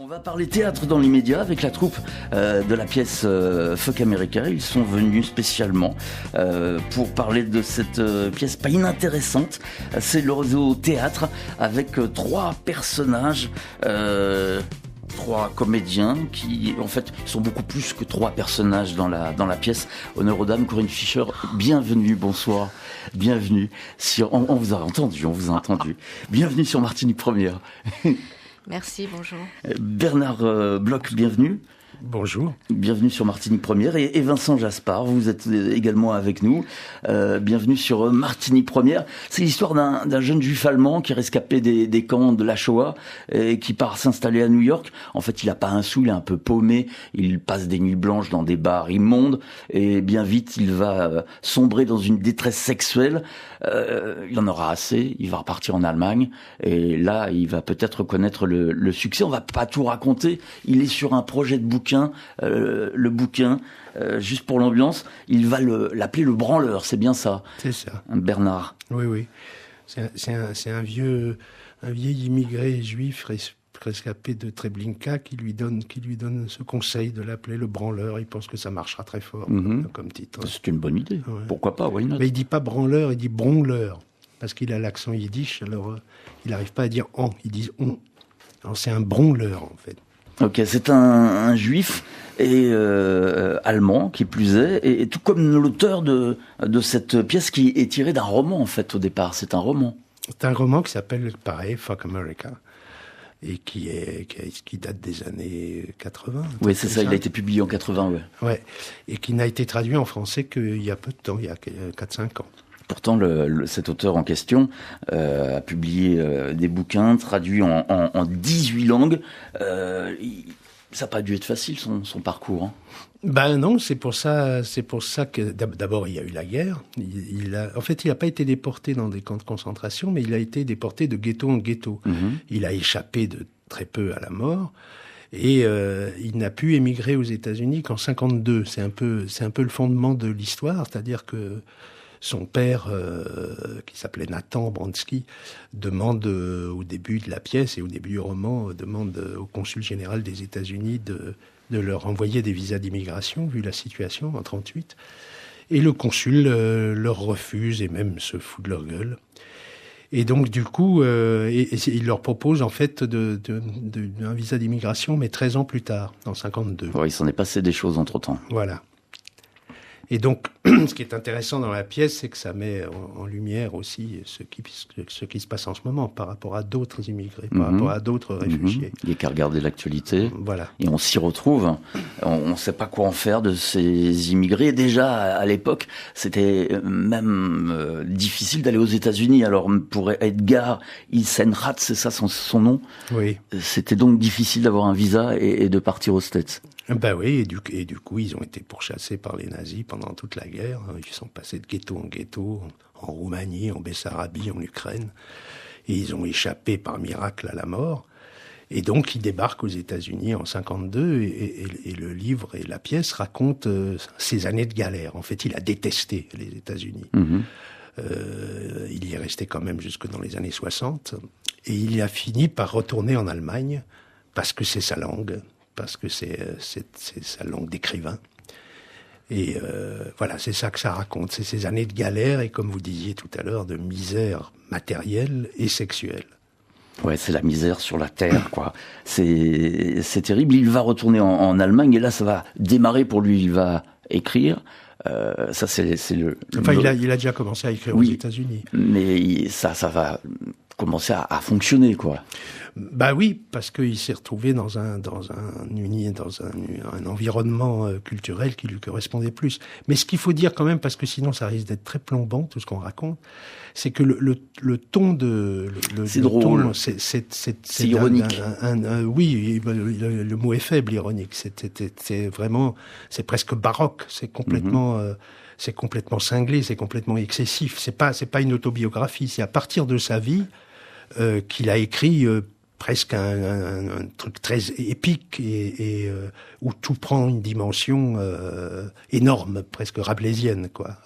On va parler théâtre dans l'immédiat avec la troupe de la pièce Fuck America. Ils sont venus spécialement pour parler de cette pièce pas inintéressante. C'est le réseau théâtre avec trois personnages, trois comédiens qui, en fait, sont beaucoup plus que trois personnages dans la pièce. Honneur aux dames, Corinne Fischer, bienvenue, bonsoir, bienvenue sur... On vous a entendu. Bienvenue sur Martinique Première. Merci, bonjour. Bernard Bloch, bienvenue. Bonjour. Bienvenue sur Martinique Première. Et Vincent Jaspard, vous êtes également avec nous. Bienvenue sur Martinique Première. C'est l'histoire d'un jeune juif allemand qui est rescapé des camps de la Shoah et qui part s'installer à New York. En fait, il a pas un sou, il est un peu paumé. Il passe des nuits blanches dans des bars immondes et bien vite, il va sombrer dans une détresse sexuelle. Il en aura assez. Il va repartir en Allemagne et là, il va peut-être connaître le succès. On va pas tout raconter. Il est sur un projet de bouquin. Le bouquin, juste pour l'ambiance, il va l'appeler le branleur, c'est bien ça? C'est ça. Bernard. Oui. C'est un vieil immigré juif rescapé de Treblinka qui lui donne ce conseil de l'appeler le branleur. Il pense que ça marchera très fort comme titre. C'est une bonne idée. Ouais. Pourquoi pas? Why not? Mais il dit pas branleur, il dit bronleur parce qu'il a l'accent yiddish. Alors il n'arrive pas à dire on, il dit on. Alors c'est un bronleur en fait. Ok, c'est un juif et allemand qui plus est, et tout comme l'auteur de cette pièce qui est tirée d'un roman en fait au départ. C'est un roman. C'est un roman qui s'appelle pareil Fuck America et qui date des années 80. Oui, c'est ça. Il a été publié en 80, ouais. Ouais, et qui n'a été traduit en français qu'il y a peu de temps, il y a 4-5 ans. Pourtant, cet auteur en question a publié des bouquins traduits en 18 langues. Ça n'a pas dû être facile, son parcours. Hein. Ben non, c'est pour ça que d'abord il y a eu la guerre. En fait, il n'a pas été déporté dans des camps de concentration, mais il a été déporté de ghetto en ghetto. Il a échappé de très peu à la mort. Et il n'a pu émigrer aux États-Unis qu'en 52. C'est un peu le fondement de l'histoire, c'est-à-dire que son père, qui s'appelait Nathan Bransky, demande au début de la pièce et au début du roman, demande au consul général des États-Unis de leur envoyer des visas d'immigration, vu la situation en 1938. Et le consul leur refuse et même se fout de leur gueule. Et donc, du coup, il leur propose en fait un visa d'immigration, mais 13 ans plus tard, en 52. Ouais, il s'en est passé des choses entre-temps. Voilà. Et donc, ce qui est intéressant dans la pièce, c'est que ça met en lumière aussi ce qui se passe en ce moment par rapport à d'autres immigrés, par rapport à d'autres réfugiés. Il n'y a qu'à regarder l'actualité. Voilà. Et on s'y retrouve. On ne sait pas quoi en faire de ces immigrés. Déjà, à l'époque, c'était même difficile d'aller aux États-Unis. Alors, pour Edgar Eisenrat, c'est ça son nom? Oui. C'était donc difficile d'avoir un visa et de partir aux States. Ben oui, et du coup, ils ont été pourchassés par les nazis pendant toute la guerre. Ils sont passés de ghetto en ghetto, en Roumanie, en Bessarabie, en Ukraine. Et ils ont échappé par miracle à la mort. Et donc, ils débarquent aux États-Unis en 52, et le livre et la pièce racontent ces années de galère. En fait, il a détesté les États-Unis. Il y est resté quand même jusque dans les années 60. Et il a fini par retourner en Allemagne, parce que c'est sa langue. Parce que c'est sa langue d'écrivain. Et voilà, c'est ça que ça raconte. C'est ces années de galère et, comme vous disiez tout à l'heure, de misère matérielle et sexuelle. Ouais, c'est la misère sur la terre, quoi. C'est terrible. Il va retourner en Allemagne et là, ça va démarrer pour lui. Il va écrire. Ça, c'est le... Enfin, il a déjà commencé à écrire aux États-Unis. Mais ça va commencer à fonctionner, quoi. Bah oui, parce qu'il s'est retrouvé dans un environnement culturel qui lui correspondait plus. Mais ce qu'il faut dire quand même, parce que sinon ça risque d'être très plombant, tout ce qu'on raconte, c'est que le ton c'est drôle. C'est ironique. Oui, le mot est faible, ironique. C'est vraiment, c'est presque baroque. C'est complètement cinglé, c'est complètement excessif. C'est pas une autobiographie. C'est à partir de sa vie qu'il a écrit presque un truc très épique et où tout prend une dimension énorme, presque rabelaisienne, quoi.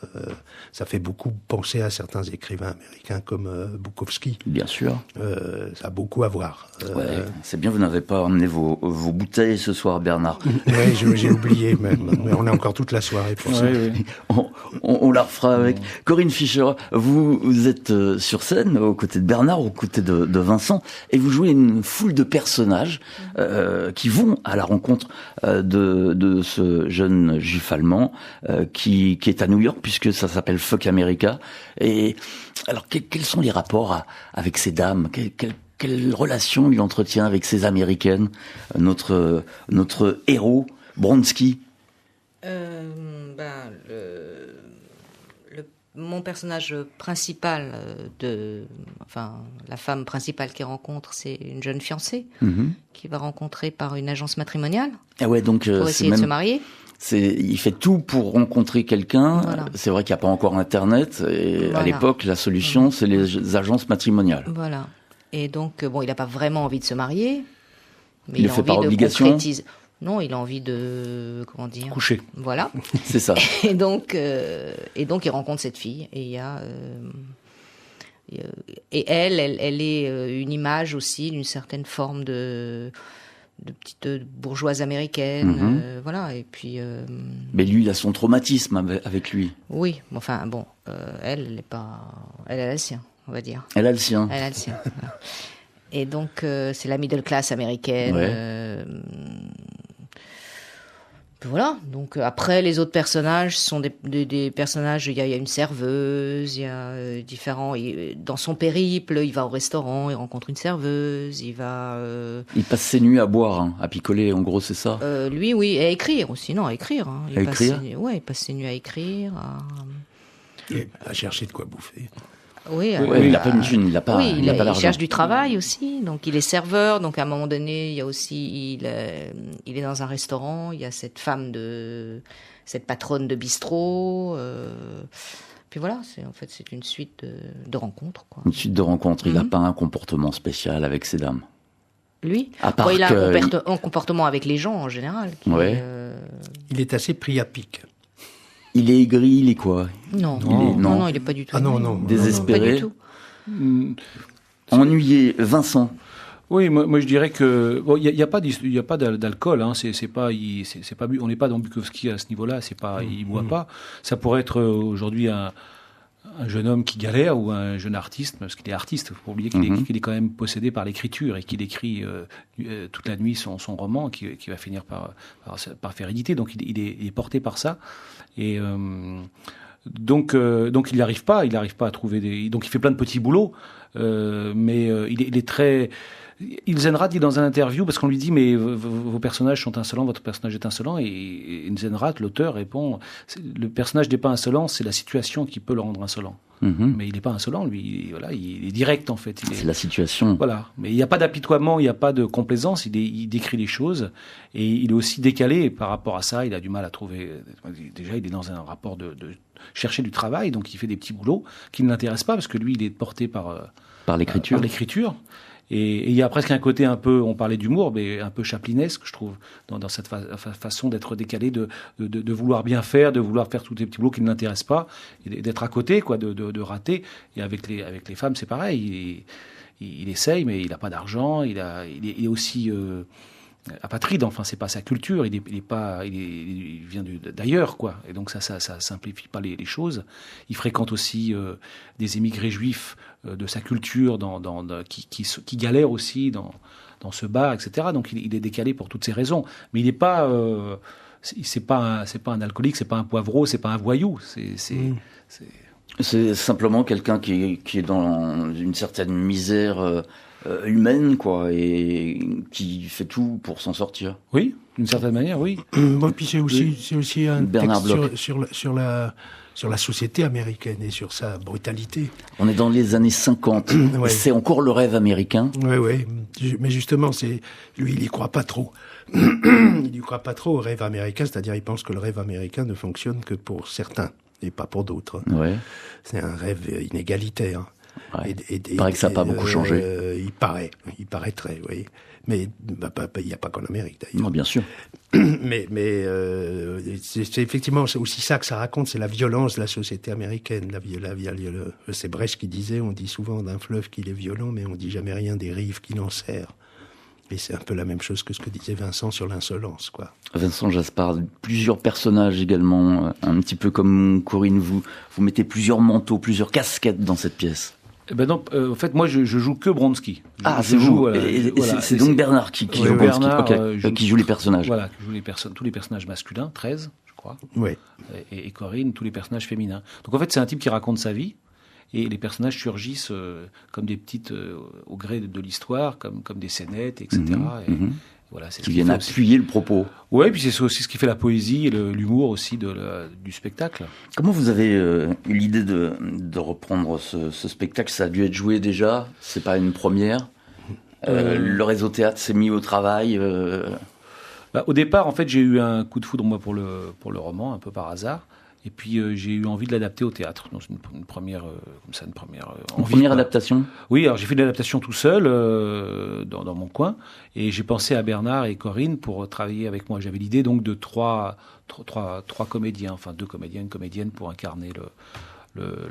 Ça fait beaucoup penser à certains écrivains américains comme Bukowski. Bien sûr. Ça a beaucoup à voir. Ouais, c'est bien, vous n'avez pas emmené vos bouteilles ce soir, Bernard. Oui, j'ai oublié même. Mais on a encore toute la soirée pour ça. Oui. On la refera avec. Corinne Fischer, vous êtes sur scène aux côtés de Bernard, aux côtés de Vincent, et vous jouez une foule de personnages qui vont à la rencontre de ce jeune juif allemand qui est à New York, puisque ça s'appelle Fuck America. Et alors, quels sont les rapports avec ces dames? Quelle relation il entretient avec ces Américaines, notre héros, Bronski? Mon personnage principal la femme principale qu'il rencontre, c'est une jeune fiancée qu'il va rencontrer par une agence matrimoniale. Ah ouais, donc pour essayer de se marier. Il fait tout pour rencontrer quelqu'un. Voilà. C'est vrai qu'il n'y a pas encore Internet. Et à l'époque, la solution, c'est les agences matrimoniales. Voilà. Et donc, il n'a pas vraiment envie de se marier. Mais il le fait par obligation. Non, il a envie de coucher. Voilà. C'est ça. Et donc, il rencontre cette fille. Et il y a et elle est une image aussi d'une certaine forme de petite bourgeoise américaine, voilà. Et puis. Mais lui, il a son traumatisme avec lui. Oui, enfin bon, elle n'est pas, elle a le sien, on va dire. Elle a le sien. Elle a le sien. Voilà. Et donc c'est la middle class américaine. Ouais. Voilà, donc après les autres personnages sont des personnages, il y a une serveuse, il y a différents, dans son périple, il va au restaurant, il rencontre une serveuse, il passe ses nuits à boire, à picoler, en gros c'est ça. Lui oui, et à écrire aussi, à écrire. Il passe ses nuits à écrire, et à chercher de quoi bouffer. Oui, il n'a pas une thune, il n'a pas, il pas d'argent. Il cherche du travail aussi, donc il est serveur, donc à un moment donné, il y a aussi, il est dans un restaurant, il y a cette patronne de bistrot, puis voilà, c'est une suite de rencontres, quoi. Une suite de rencontres, il n'a pas un comportement spécial avec ces dames. Lui, à part il a un comportement avec les gens en général. Il est assez pris à pic. Il est aigri, il est quoi? Non, il est pas du tout. Ah non. Désespéré. Non, pas du tout. Ennuyé. Vincent. Oui, moi je dirais que il y a pas d'alcool, c'est pas on n'est pas dans Bukowski à ce niveau-là, c'est pas il boit pas. Ça pourrait être aujourd'hui un jeune homme qui galère ou un jeune artiste, parce qu'il est artiste. Il faut pas oublier qu'il est quand même possédé par l'écriture et qu'il écrit toute la nuit son roman qui va finir par faire éditer. Donc il est porté par ça. Et donc il n'arrive pas à trouver donc il fait plein de petits boulots, mais il est très. Ilsenrath dit dans un interview, parce qu'on lui dit mais vos personnages sont insolents, votre personnage est insolent, et Ilsenrath, l'auteur, répond le personnage n'est pas insolent, c'est la situation qui peut le rendre insolent. Mais il n'est pas insolent, lui, il est direct en fait. C'est la situation. Voilà, mais il n'y a pas d'apitoiement, il n'y a pas de complaisance, il décrit les choses, et il est aussi décalé par rapport à ça, il a du mal à trouver, déjà il est dans un rapport de chercher du travail, donc il fait des petits boulots qui ne l'intéressent pas, parce que lui il est porté par l'écriture. Et il y a presque un côté un peu, on parlait d'humour, mais un peu chaplinesque, je trouve, dans cette façon d'être décalé, de vouloir bien faire, de vouloir faire tous les petits boulots qui ne l'intéressent pas, et d'être à côté, quoi, de rater. Et avec les femmes, c'est pareil. Il essaye, mais il n'a pas d'argent. Il est aussi apatride. Enfin, c'est pas sa culture. Il vient d'ailleurs, quoi. Et donc ça simplifie pas les choses. Il fréquente aussi des émigrés juifs de sa culture, qui galèrent aussi dans ce bar, etc. Donc il est décalé pour toutes ces raisons. Mais il n'est pas, c'est pas un alcoolique, c'est pas un poivreau, c'est pas un voyou. C'est simplement quelqu'un qui est dans une certaine misère humaine, quoi, et qui fait tout pour s'en sortir. Oui, d'une certaine manière, oui. Puis c'est aussi un texte sur la société américaine et sur sa brutalité. On est dans les années 50. Ouais. C'est encore le rêve américain. Oui. Mais justement, lui, il y croit pas trop. Il y croit pas trop au rêve américain, c'est-à-dire il pense que le rêve américain ne fonctionne que pour certains et pas pour d'autres. Ouais. C'est un rêve inégalitaire. Ouais. Il paraît que ça n'a pas beaucoup changé. Il paraîtrait, oui. Mais il n'y a pas qu'en Amérique, d'ailleurs. Non, bien sûr. Mais c'est effectivement c'est aussi ça que ça raconte, c'est la violence de la société américaine. C'est Brecht qui disait, on dit souvent d'un fleuve qu'il est violent, mais on dit jamais rien des rives qui l'en serrent. Et c'est un peu la même chose que ce que disait Vincent sur l'insolence, quoi. Vincent Jaspard, plusieurs personnages également, un petit peu comme Corinne, vous mettez plusieurs manteaux, plusieurs casquettes dans cette pièce. Ben non, en fait, moi, je joue que Bronski. C'est vous. C'est donc Bernard qui joue Bronski, qui joue les personnages. Voilà, qui joue tous les personnages masculins, 13, je crois. Oui. Et Corinne, tous les personnages féminins. Donc en fait, c'est un type qui raconte sa vie. Et les personnages surgissent comme des petites, au gré de l'histoire, comme des scénettes, etc. Voilà, c'est qui viennent appuyer le propos. Oui, puis c'est aussi ce qui fait la poésie et l'humour aussi du spectacle. Comment vous avez eu l'idée de reprendre ce spectacle? Ça a dû être joué déjà, c'est pas une première. Le réseau théâtre s'est mis au travail. Au départ, en fait, j'ai eu un coup de foudre moi pour le roman, un peu par hasard. Et puis j'ai eu envie de l'adapter au théâtre. Donc une première adaptation. Oui, alors j'ai fait de l'adaptation tout seul dans mon coin, et j'ai pensé à Bernard et Corinne pour travailler avec moi. J'avais l'idée donc de trois comédiens, enfin 2 comédiens, une comédienne pour incarner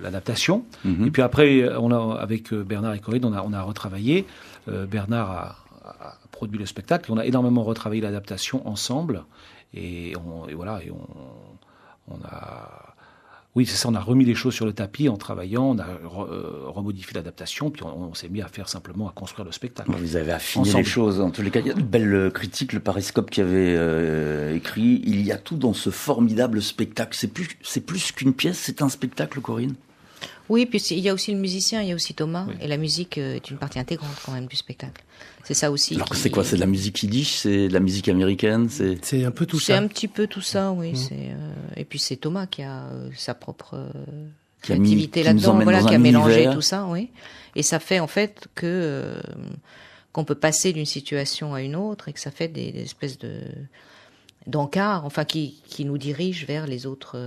l'adaptation. Et puis après, avec Bernard et Corinne, on a retravaillé. Bernard a produit le spectacle. On a énormément retravaillé l'adaptation ensemble, et voilà. Oui, c'est ça, on a remis les choses sur le tapis en travaillant, on a remodifié l'adaptation, puis on s'est mis à construire le spectacle. Vous avez affiné les choses, en tous les cas. Il y a de belles critiques, le Pariscope qui avait écrit « Il y a tout dans ce formidable spectacle ». C'est plus qu'une pièce, c'est un spectacle, Corinne? Oui, puis il y a aussi le musicien, il y a aussi Thomas, et la musique est une partie intégrante quand même du spectacle. C'est ça aussi. Alors c'est quoi? C'est de la musique yiddish? C'est de la musique américaine? C'est un peu tout ça. C'est un petit peu tout ça, oui. Et puis c'est Thomas qui a sa propre créativité là-dedans, qui a mélangé tout ça, oui. Et ça fait en fait qu'on peut passer d'une situation à une autre, et que ça fait des espèces d'encarts, enfin qui nous dirigent vers les autres.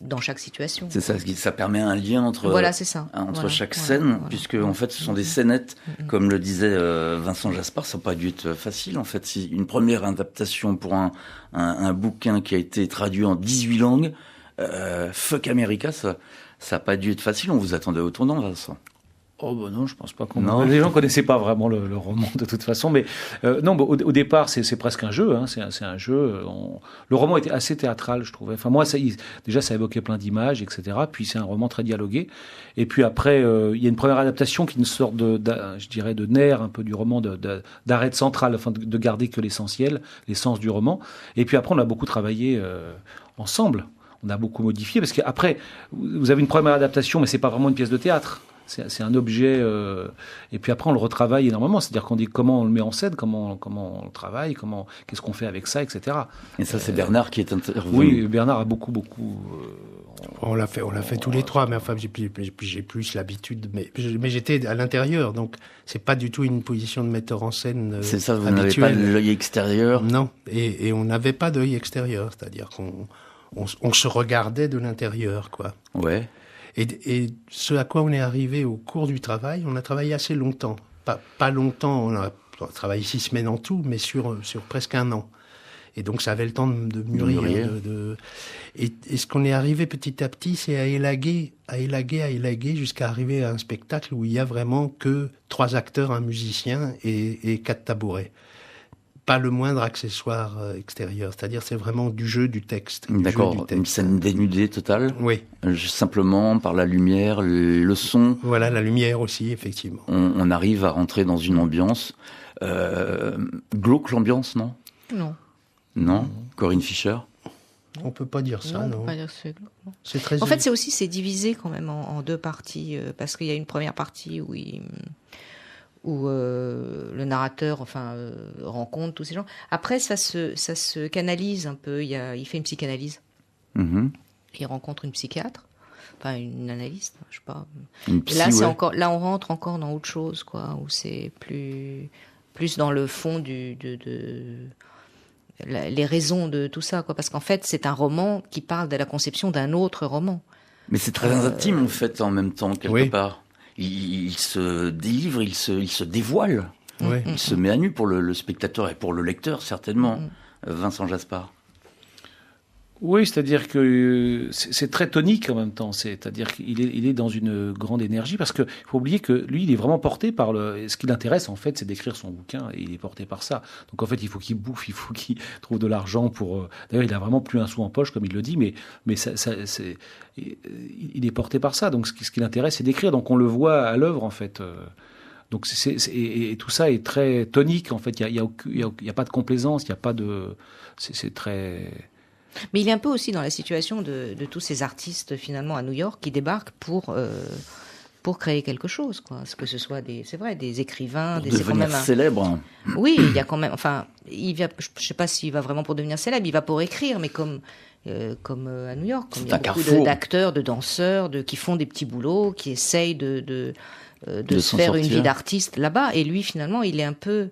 Dans chaque situation. C'est ça, ça permet un lien entre chaque scène, puisque en fait ce sont des scénettes, comme le disait Vincent Jaspard, ça n'a pas dû être facile en fait. C'est une première adaptation pour un bouquin qui a été traduit en 18 langues. Fuck America, ça n'a pas dû être facile, on vous attendait au tournant, Vincent. Oh ben non, je pense pas les gens connaissaient pas vraiment le roman de toute façon, mais au départ c'est presque un jeu, hein, c'est un jeu. Le roman était assez théâtral, je trouvais. Enfin moi ça évoquait plein d'images, etc. Puis c'est un roman très dialogué. Et puis après il y a une première adaptation qui est une sorte de nerf un peu du roman, d'arête centrale, enfin de garder que l'essentiel, l'essence du roman. Et puis après on a beaucoup travaillé ensemble. On a beaucoup modifié parce qu'après vous avez une première adaptation, mais c'est pas vraiment une pièce de théâtre. C'est un objet, et puis après on le retravaille énormément, c'est-à-dire qu'on dit comment on le met en scène, comment on le travaille, qu'est-ce qu'on fait avec ça, etc. Et ça c'est Bernard qui est intervenu. Oui, Bernard a beaucoup. On l'a fait tous les trois, mais enfin j'ai plus l'habitude, mais j'étais à l'intérieur, donc c'est pas du tout une position de metteur en scène. C'est ça, vous n'avez pas l'œil extérieur. Non, et on n'avait pas d'œil extérieur, c'est-à-dire qu'on se regardait de l'intérieur, quoi. Ouais. Et ce à quoi on est arrivé au cours du travail, on a travaillé assez longtemps. Pas longtemps, on a travaillé 6 semaines en tout, mais sur presque 1 an. Et donc ça avait le temps de mûrir. Et ce qu'on est arrivé petit à petit, c'est à élaguer jusqu'à arriver à un spectacle où il y a vraiment que 3 acteurs, un musicien et 4 tabourets. Pas le moindre accessoire extérieur, c'est-à-dire c'est vraiment du jeu du texte. D'accord, une scène dénudée totale. Oui. Simplement par la lumière, le son. Voilà, la lumière aussi, effectivement. On arrive à rentrer dans une ambiance. Glauque l'ambiance, non? Non. Corinne Fischer? On peut pas dire ça, non. On peut pas dire ça. C'est très. En fait, c'est divisé quand même en 2 parties, parce qu'il y a une première partie où le narrateur rencontre tous ces gens. Après, ça se canalise un peu. Il fait une psychanalyse. Il rencontre une psychiatre, enfin une analyste, je sais pas. Psy, là, on rentre encore dans autre chose, quoi, où c'est plus dans le fond les raisons de tout ça, quoi. Parce qu'en fait, c'est un roman qui parle de la conception d'un autre roman. Mais c'est très intime en fait, en même temps, quelque part. Il se délivre, il se dévoile. Il se met à nu pour le spectateur et pour le lecteur, certainement. Vincent Jaspard. Oui, c'est-à-dire que c'est très tonique en même temps. C'est-à-dire qu'il est dans une grande énergie parce que faut oublier que lui, il est vraiment porté par ce qui l'intéresse en fait, c'est d'écrire son bouquin et il est porté par ça. Donc en fait, il faut qu'il bouffe, il faut qu'il trouve de l'argent pour. D'ailleurs, il a vraiment plus un sou en poche comme il le dit, mais il est porté par ça. Donc ce qui l'intéresse, c'est d'écrire. Donc on le voit à l'œuvre en fait. Donc et tout ça est très tonique en fait. Il y a pas de complaisance, il y a pas de. C'est très. Mais il est un peu aussi dans la situation de tous ces artistes finalement à New York qui débarquent pour créer quelque chose, quoi. Que ce soit des écrivains, pour devenir célèbre. Oui, il y a quand même. Enfin, je sais pas s'il va vraiment pour devenir célèbre. Il va pour écrire, mais comme à New York, comme il y a beaucoup d'acteurs, de danseurs, qui font des petits boulots, qui essayent de se faire une vie d'artiste là-bas. Et lui, finalement, il est un peu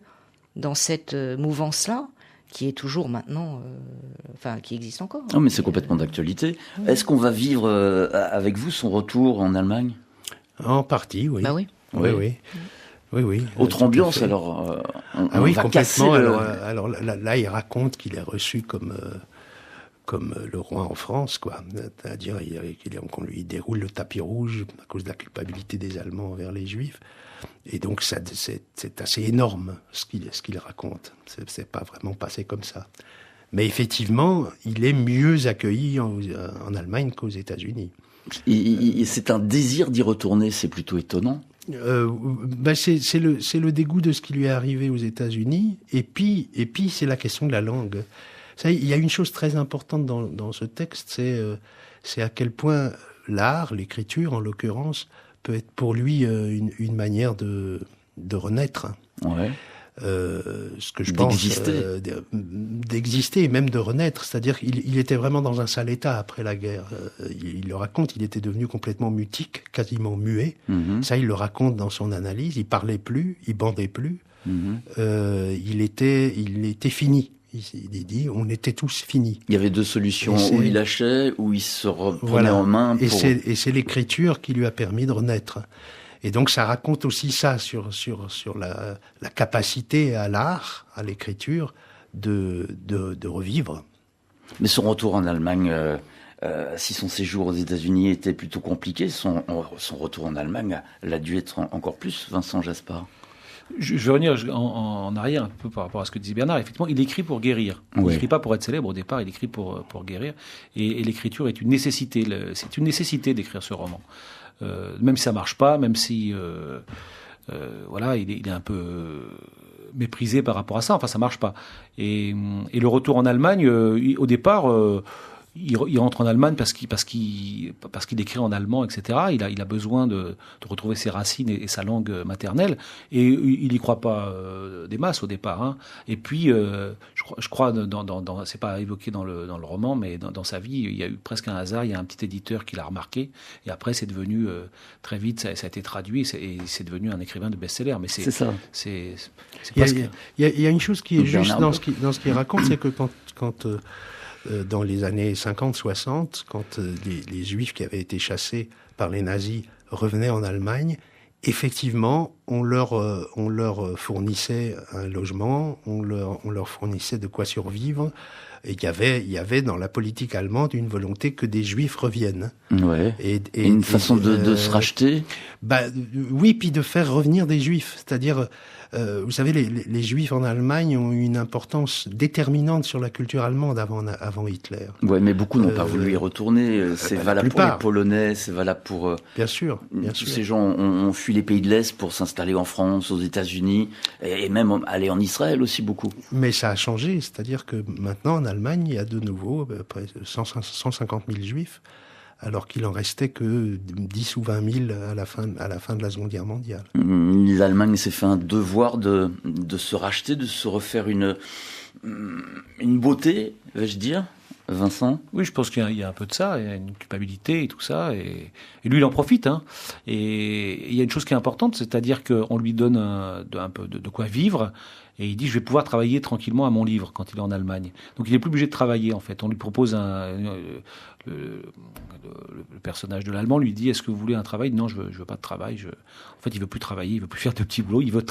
dans cette mouvance-là, qui est toujours maintenant, qui existe encore. Non, mais c'est complètement d'actualité. Est-ce qu'on va vivre avec vous son retour en Allemagne ? En partie, oui. Bah oui. Oui. Autre ambiance, alors. On va complètement. Alors là, il raconte qu'il est reçu comme le roi en France, quoi. C'est-à-dire qu'on lui déroule le tapis rouge à cause de la culpabilité des Allemands envers les Juifs. Et donc c'est assez énorme ce qu'il raconte. C'est pas vraiment passé comme ça. Mais effectivement, il est mieux accueilli en Allemagne qu'aux États-Unis. C'est un désir d'y retourner, c'est plutôt étonnant. C'est le dégoût de ce qui lui est arrivé aux États-Unis. Et puis c'est la question de la langue. Ça, il y a une chose très importante dans ce texte, c'est à quel point l'art, l'écriture en l'occurrence, peut être pour lui une manière de renaître. Ouais. Ce que je pense d'exister et même de renaître. C'est-à-dire qu'il était vraiment dans un sale état après la guerre. Il le raconte, il était devenu complètement mutique, quasiment muet. Mm-hmm. Ça, il le raconte dans son analyse. Il parlait plus, il bandait plus. Mm-hmm. Il était fini. Il dit, on était tous finis. Il y avait deux solutions, où il lâchait, où il se reprenait en main. Et c'est l'écriture qui lui a permis de renaître. Et donc ça raconte aussi ça sur la capacité à l'art, à l'écriture, de revivre. Mais son retour en Allemagne, si son séjour aux États-Unis était plutôt compliqué, son retour en Allemagne l'a dû être encore plus, Vincent Jaspard. Je vais revenir en arrière un peu par rapport à ce que disait Bernard. Effectivement, il écrit pour guérir. Il n'écrit pas pour être célèbre au départ, il écrit pour guérir. Et l'écriture est une nécessité. C'est une nécessité d'écrire ce roman. Même si ça marche pas, même si il est un peu méprisé par rapport à ça. Enfin, ça marche pas. Et le retour en Allemagne, au départ. Il rentre en Allemagne parce qu'il écrit en allemand, etc. Il a besoin de retrouver ses racines et sa langue maternelle. Et il y croit pas des masses au départ. Hein. Et puis, je crois c'est pas évoqué dans le roman, mais dans sa vie, il y a eu presque un hasard. Il y a un petit éditeur qui l'a remarqué. Et après, c'est devenu très vite, ça a été traduit et c'est devenu un écrivain de best-seller. Mais c'est ça. C'est presque. Il y a une chose qui est juste dans ce qu'il raconte, c'est que quand dans les années 50-60, quand les Juifs qui avaient été chassés par les nazis revenaient en Allemagne, effectivement, on leur fournissait un logement, on leur fournissait de quoi survivre. Et il y avait dans la politique allemande une volonté que des Juifs reviennent. Ouais. Et une façon de se racheter. Oui, puis de faire revenir des Juifs. C'est-à-dire, vous savez, les Juifs en Allemagne ont eu une importance déterminante sur la culture allemande avant Hitler. Ouais, mais beaucoup n'ont pas voulu y retourner. C'est valable pour les Polonais, c'est valable pour. Bien sûr. Tous ces gens ont fui les pays de l'Est pour s'installer en France, aux États-Unis, et même aller en Israël aussi beaucoup. Mais ça a changé, c'est-à-dire que maintenant en Allemagne, il y a de nouveau près de 150 000 Juifs, alors qu'il en restait que 10 ou 20 000 à la fin de la Seconde Guerre mondiale. L'Allemagne s'est fait un devoir de se racheter, de se refaire une beauté, vais-je dire, Vincent ? Oui, je pense qu'il y a un peu de ça, il y a une culpabilité et tout ça, et lui il en profite. Hein. Et il y a une chose qui est importante, c'est-à-dire qu'on lui donne un peu de quoi vivre, Et il dit, je vais pouvoir travailler tranquillement à mon livre quand il est en Allemagne. Donc il n'est plus obligé de travailler, en fait. On lui propose le personnage de l'Allemand lui dit, est-ce que vous voulez un travail? Non, je veux pas de travail. En fait, il veut plus travailler, il veut plus faire de petits boulots, il veut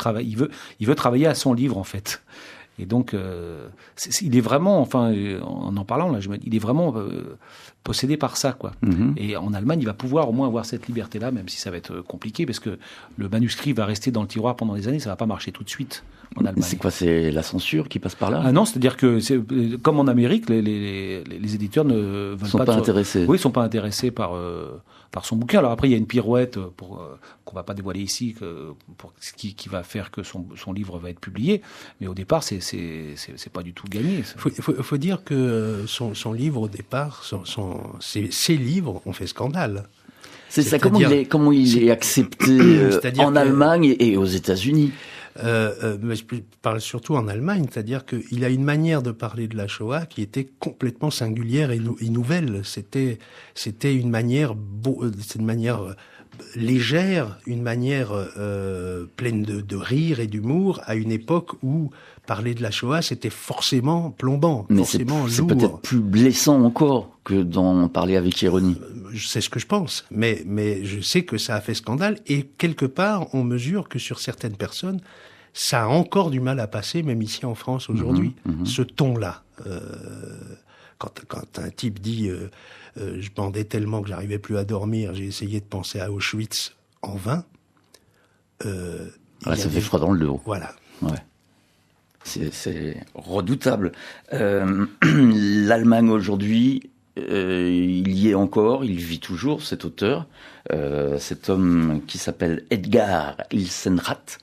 travailler à son livre, en fait. Et donc, il est vraiment, enfin, en parlant là, il est vraiment possédé par ça, quoi. Et en Allemagne, il va pouvoir au moins avoir cette liberté-là, même si ça va être compliqué, parce que le manuscrit va rester dans le tiroir pendant des années, ça va pas marcher tout de suite en Allemagne. C'est quoi? C'est la censure qui passe par là? Ah non, c'est-à-dire que comme en Amérique, les éditeurs ne veulent sont pas intéressés. Oui, ils sont pas intéressés par son bouquin. Alors après, il y a une pirouette qu'on va pas dévoiler ici, qui va faire que son livre va être publié. Mais au départ, c'est pas du tout gagné. Faut dire que son livre au départ, ses livres ont fait scandale. C'est ça. Comment il est accepté en Allemagne et aux États-Unis? Mais je parle surtout en Allemagne, c'est-à-dire qu'il a une manière de parler de la Shoah qui était complètement singulière et nouvelle. C'était une manière légère, une manière pleine de rire et d'humour à une époque où parler de la Shoah c'était forcément plombant, mais forcément lourd. C'est peut-être plus blessant encore que d'en parler avec ironie. C'est ce que je pense, mais je sais que ça a fait scandale et quelque part on mesure que sur certaines personnes ça a encore du mal à passer, même ici en France aujourd'hui, ce ton-là. Quand un type dit je bandais tellement que j'arrivais plus à dormir, j'ai essayé de penser à Auschwitz en vain. Ça fait froid dans le dos. Voilà. Ouais. C'est redoutable. L'Allemagne aujourd'hui, il y est encore, il vit toujours, cet auteur, cet homme qui s'appelle Edgar Ilsenrath.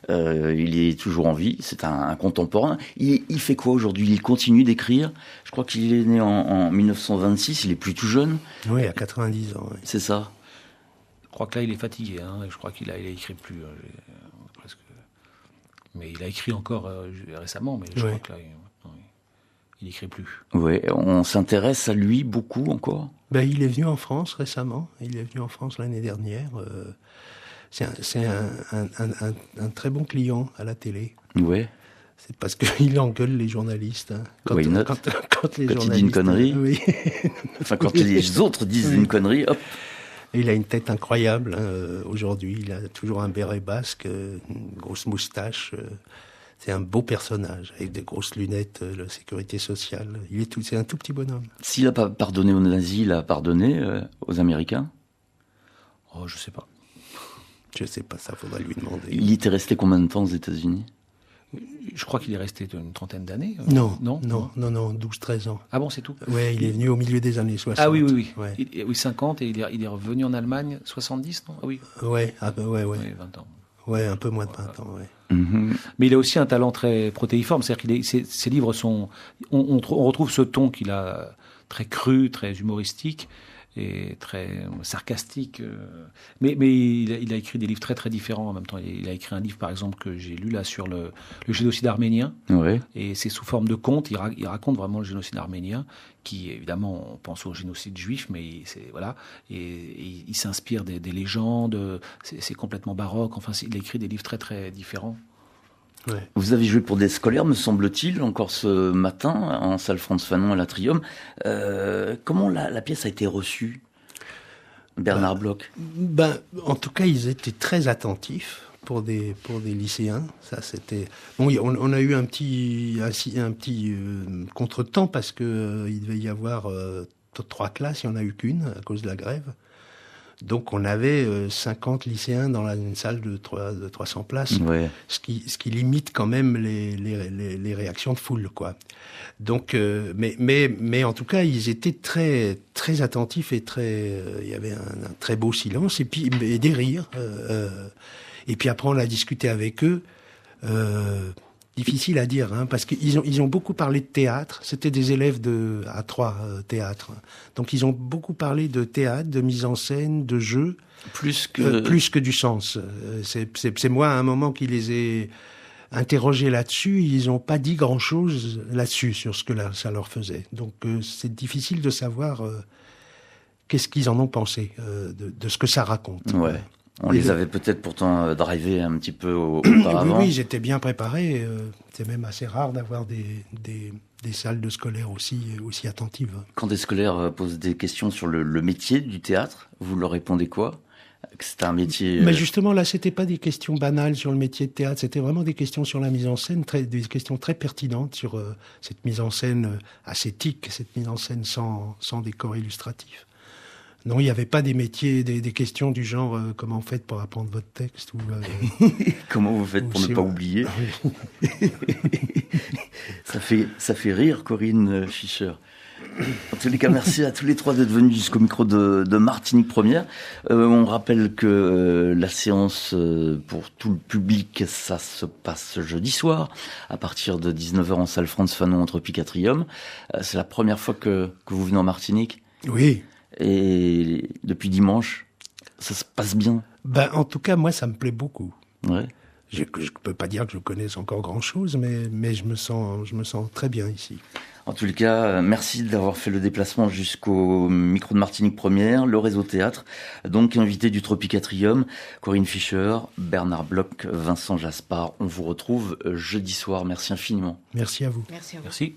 Il est toujours en vie, c'est un contemporain. Il fait quoi aujourd'hui? Il continue d'écrire. Je crois qu'il est né en 1926, il est plus tout jeune. Oui, à 90 ans. Oui. C'est ça. Je crois que là, il est fatigué. Je crois qu'il a écrit plus. Presque. Mais il a écrit encore récemment, mais je crois que là, il écrit plus. Oui, on s'intéresse à lui beaucoup encore. Il est venu en France récemment. Il est venu en France l'année dernière. C'est un très bon client à la télé. Ouais. C'est parce qu'il engueule les journalistes. Quand les journalistes il dit une connerie. Oui. Enfin, quand les autres disent une connerie, hop. Et il a une tête incroyable. Aujourd'hui, il a toujours un béret basque, une grosse moustache. C'est un beau personnage, avec des grosses lunettes, la sécurité sociale. C'est un tout petit bonhomme. S'il n'a pas pardonné aux nazis, il a pardonné aux Américains? Oh, je sais pas. Je sais pas, ça faudra lui demander. Il était resté combien de temps aux États-Unis? Je crois qu'il est resté une trentaine d'années. Non, 12-13 ans. Ah bon, c'est tout? Ouais, il est venu au milieu des années 60. Ah oui. Ouais. Oui, 50, et il est revenu en Allemagne 70, non? Ah oui. Ouais. 20 ans. Ouais, un peu moins de 20 ans, ouais. Mais il a aussi un talent très protéiforme, c'est-à-dire que ses livres sont... On retrouve ce ton qu'il a très cru, très humoristique, et très sarcastique. Mais il a écrit des livres très très différents en même temps. Il a écrit un livre par exemple que j'ai lu là sur le génocide arménien. Ouais. Et c'est sous forme de conte. Il raconte vraiment le génocide arménien, qui évidemment on pense au génocide juif, mais voilà. Et il s'inspire des légendes. C'est complètement baroque. Enfin, il a écrit des livres très très différents. Ouais. Vous avez joué pour des scolaires, me semble-t-il, encore ce matin, en salle Frantz Fanon à l'Atrium. Comment la pièce a été reçue, Bernard Bloch? En tout cas, ils étaient très attentifs pour des lycéens. Ça, c'était bon. On a eu un petit contretemps parce que il devait y avoir 3 classes, il n'y en a eu qu'une à cause de la grève. Donc on avait 50 lycéens dans une salle de 300 places, ouais. ce qui limite quand même les réactions de foule, quoi. Donc mais en tout cas ils étaient très très attentifs et il y avait un très beau silence et puis des rires et puis après on a discuté avec eux. Difficile à dire, parce qu'ils ont beaucoup parlé de théâtre. C'était des élèves à 3 théâtres. Donc ils ont beaucoup parlé de théâtre, de mise en scène, de jeu, plus que du sens. C'est moi à un moment qui les ai interrogés là-dessus. Ils n'ont pas dit grand-chose là-dessus sur ce que ça leur faisait. Donc c'est difficile de savoir qu'est-ce qu'ils en ont pensé de ce que ça raconte. Ouais. On les avait peut-être pourtant drivés un petit peu auparavant. Oui, j'étais bien préparé. C'est même assez rare d'avoir des salles de scolaires aussi attentives. Quand des scolaires posent des questions sur le métier du théâtre, vous leur répondez quoi ? Que c'est un métier... Mais justement, là, c'était pas des questions banales sur le métier de théâtre, c'était vraiment des questions sur la mise en scène, des questions très pertinentes sur cette mise en scène ascétique, cette mise en scène sans décor illustratif. Non, il n'y avait pas des métiers, des questions du genre comment vous faites pour apprendre votre texte ou comment vous faites pour ne pas oublier. Ça fait rire, Corinne Fischer. En tous les cas, merci à tous les trois d'être venus jusqu'au micro de Martinique Première. On rappelle que la séance pour tout le public, ça se passe jeudi soir à partir de 19h en salle Frantz Fanon entre Picatrium. C'est la première fois que vous venez en Martinique ? Oui. Et depuis dimanche, ça se passe bien ? En tout cas, moi, ça me plaît beaucoup. Ouais. Je peux pas dire que je connaisse encore grand-chose, mais je me sens très bien ici. En tous les cas, merci d'avoir fait le déplacement jusqu'au micro de Martinique Première, le réseau théâtre, donc invité du Tropicatrium, Corinne Fischer, Bernard Bloch, Vincent Jaspard. On vous retrouve jeudi soir. Merci infiniment. Merci à vous. Merci à vous. Merci.